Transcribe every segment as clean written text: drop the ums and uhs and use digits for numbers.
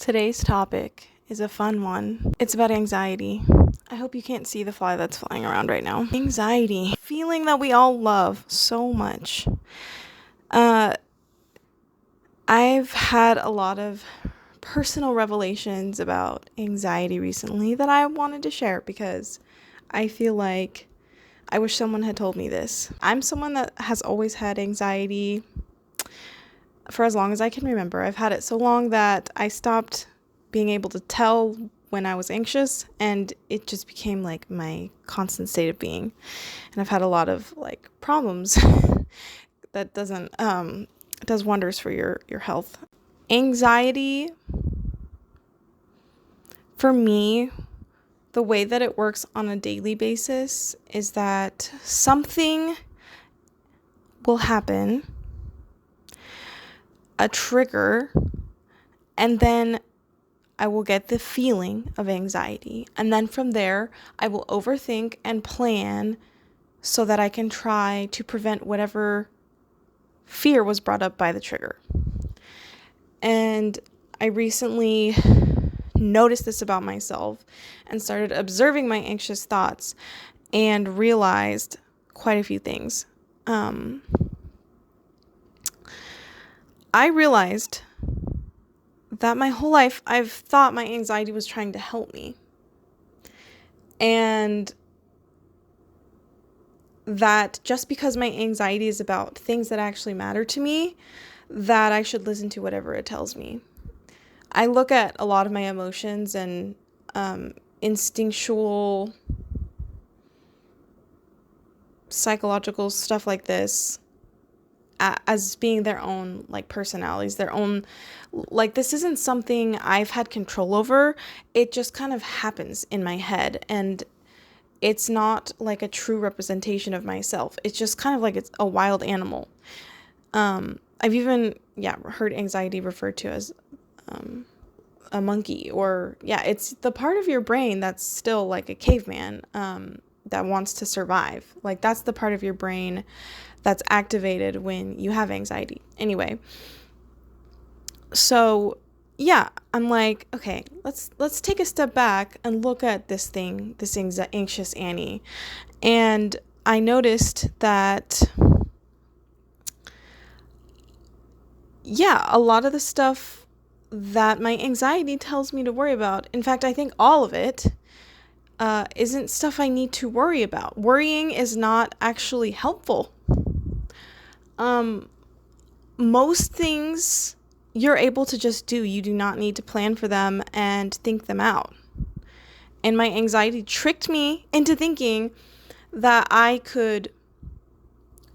Today's topic is a fun one. It's about anxiety. I hope you can't see the fly that's flying around right now. Anxiety. Feeling that we all love so much. I've had a lot of personal revelations about anxiety recently that I wanted to share because I feel like I wish someone had told me this. I'm someone that has always had anxiety for as long as I can remember. I've had it so long that I stopped being able to tell when I was anxious, and it just became like my constant state of being. And I've had a lot of like problems that does wonders for your health. Anxiety, for me, the way that it works on a daily basis is that something will happen, a trigger, and then I will get the feeling of anxiety. And then from there, I will overthink and plan so that I can try to prevent whatever fear was brought up by the trigger. And I recently noticed this about myself and started observing my anxious thoughts and realized quite a few things. I realized that my whole life I've thought my anxiety was trying to help me. And that just because my anxiety is about things that actually matter to me, that I should listen to whatever it tells me. I look at a lot of my emotions and instinctual psychological stuff like this as being their own like personalities, their own, like, this isn't something I've had control over. It just kind of happens in my head, and it's not like a true representation of myself. It's just kind of like it's a wild animal. I've even heard anxiety referred to as a monkey, or it's the part of your brain that's still like a caveman that wants to survive. Like, that's the part of your brain that's activated when you have anxiety. Anyway, so I'm like, okay, let's take a step back and look at this anxious Annie. And I noticed that a lot of the stuff that my anxiety tells me to worry about, in fact, I think all of it isn't stuff I need to worry about. Worrying is not actually helpful. Most things you're able to just do. You do not need to plan for them and think them out. And my anxiety tricked me into thinking that I could,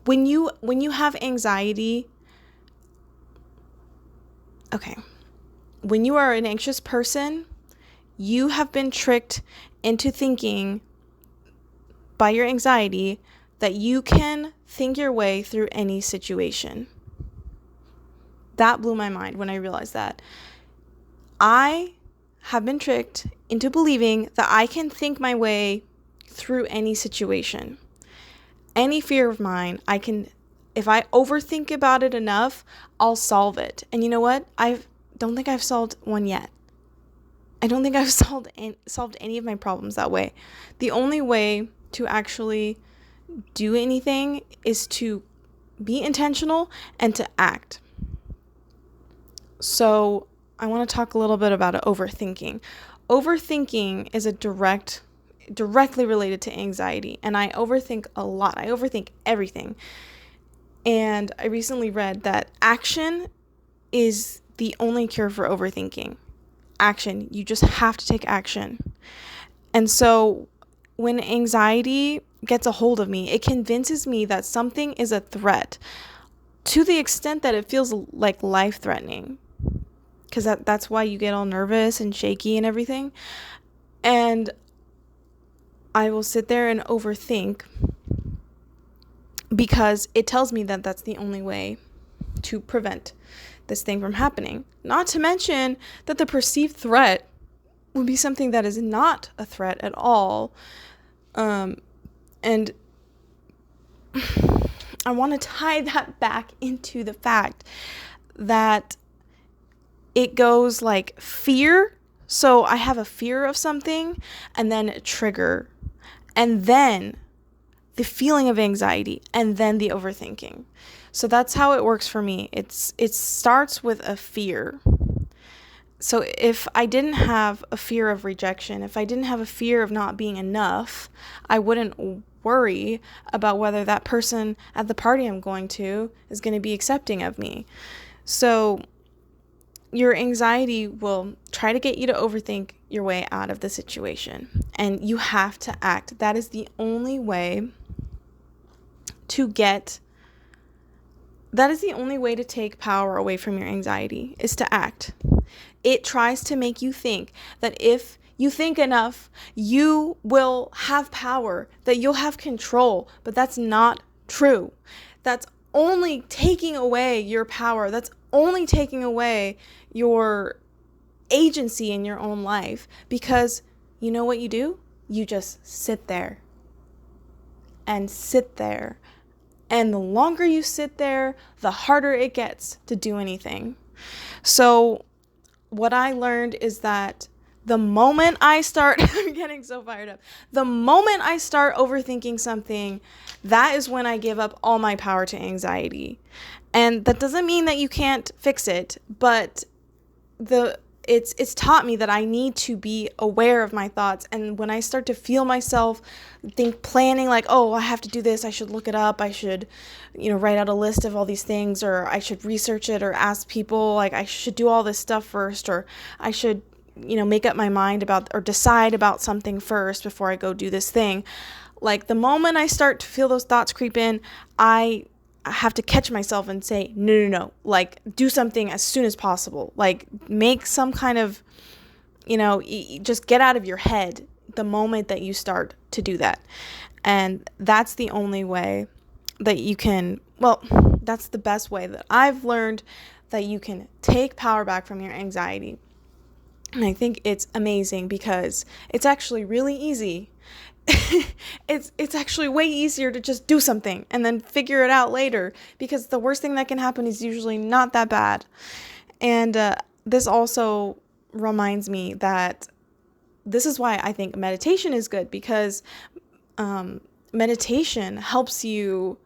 when you have anxiety, when you are an anxious person, you have been tricked into thinking by your anxiety that you can think your way through any situation. That blew my mind when I realized that. I have been tricked into believing that I can think my way through any situation. Any fear of mine, if I overthink about it enough, I'll solve it. And you know what? I don't think I've solved one yet. I don't think I've solved any of my problems that way. The only way to actually do anything is to be intentional and to act. So I want to talk a little bit about overthinking. Overthinking is directly related to anxiety, and I overthink a lot. I overthink everything. And I recently read that action is the only cure for overthinking. Action. You just have to take action. And so when anxiety gets a hold of me, it convinces me that something is a threat to the extent that it feels like life-threatening. Because that's why you get all nervous and shaky and everything. And I will sit there and overthink because it tells me that that's the only way to prevent this thing from happening. Not to mention that the perceived threat would be something that is not a threat at all. And I want to tie that back into the fact that it goes like fear. So I have a fear of something, and then a trigger, and then the feeling of anxiety, and then the overthinking. So that's how it works for me. It starts with a fear. So if I didn't have a fear of rejection, if I didn't have a fear of not being enough, I wouldn't worry about whether that person at the party I'm going to is going to be accepting of me. So your anxiety will try to get you to overthink your way out of the situation, and you have to act. That is the only way to take power away from your anxiety, is to act. It tries to make you think that if you think enough, you will have power, that you'll have control, but that's not true. That's only taking away your power. That's only taking away your agency in your own life, because you know what you do? You just sit there and sit there. And the longer you sit there, the harder it gets to do anything. So what I learned is that the moment I start, I'm getting so fired up. The moment I start overthinking something, that is when I give up all my power to anxiety. And that doesn't mean that you can't fix it, but it's taught me that I need to be aware of my thoughts. And when I start to feel myself planning like, oh, I have to do this, I should look it up, I should, write out a list of all these things, or I should research it, or ask people, like I should do all this stuff first, or I should, make up my mind about or decide about something first before I go do this thing. Like the moment I start to feel those thoughts creep in, I have to catch myself and say, no, like do something as soon as possible. Like make some kind of, just get out of your head the moment that you start to do that. And that's the only way that you can, that's the best way that I've learned that you can take power back from your anxiety. And I think it's amazing because it's actually really easy. It's actually way easier to just do something and then figure it out later, because the worst thing that can happen is usually not that bad. And this also reminds me that this is why I think meditation is good, because meditation helps you,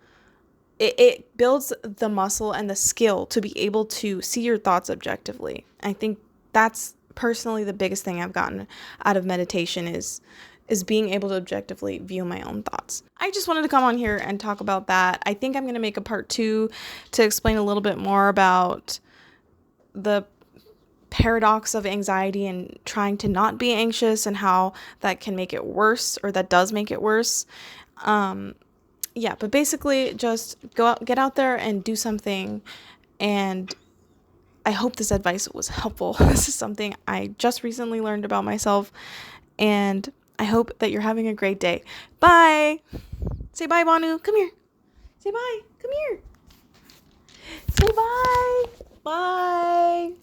it builds the muscle and the skill to be able to see your thoughts objectively. I think that's personally the biggest thing I've gotten out of meditation is being able to objectively view my own thoughts. I just wanted to come on here and talk about that. I think I'm going to make a part 2 to explain a little bit more about the paradox of anxiety and trying to not be anxious, and how that can make it worse, or that does make it worse. But basically just get out there and do something. And I hope this advice was helpful. This is something I just recently learned about myself, and I hope that you're having a great day. Bye. Say bye, Banu. Come here. Say bye. Come here. Say bye. Bye.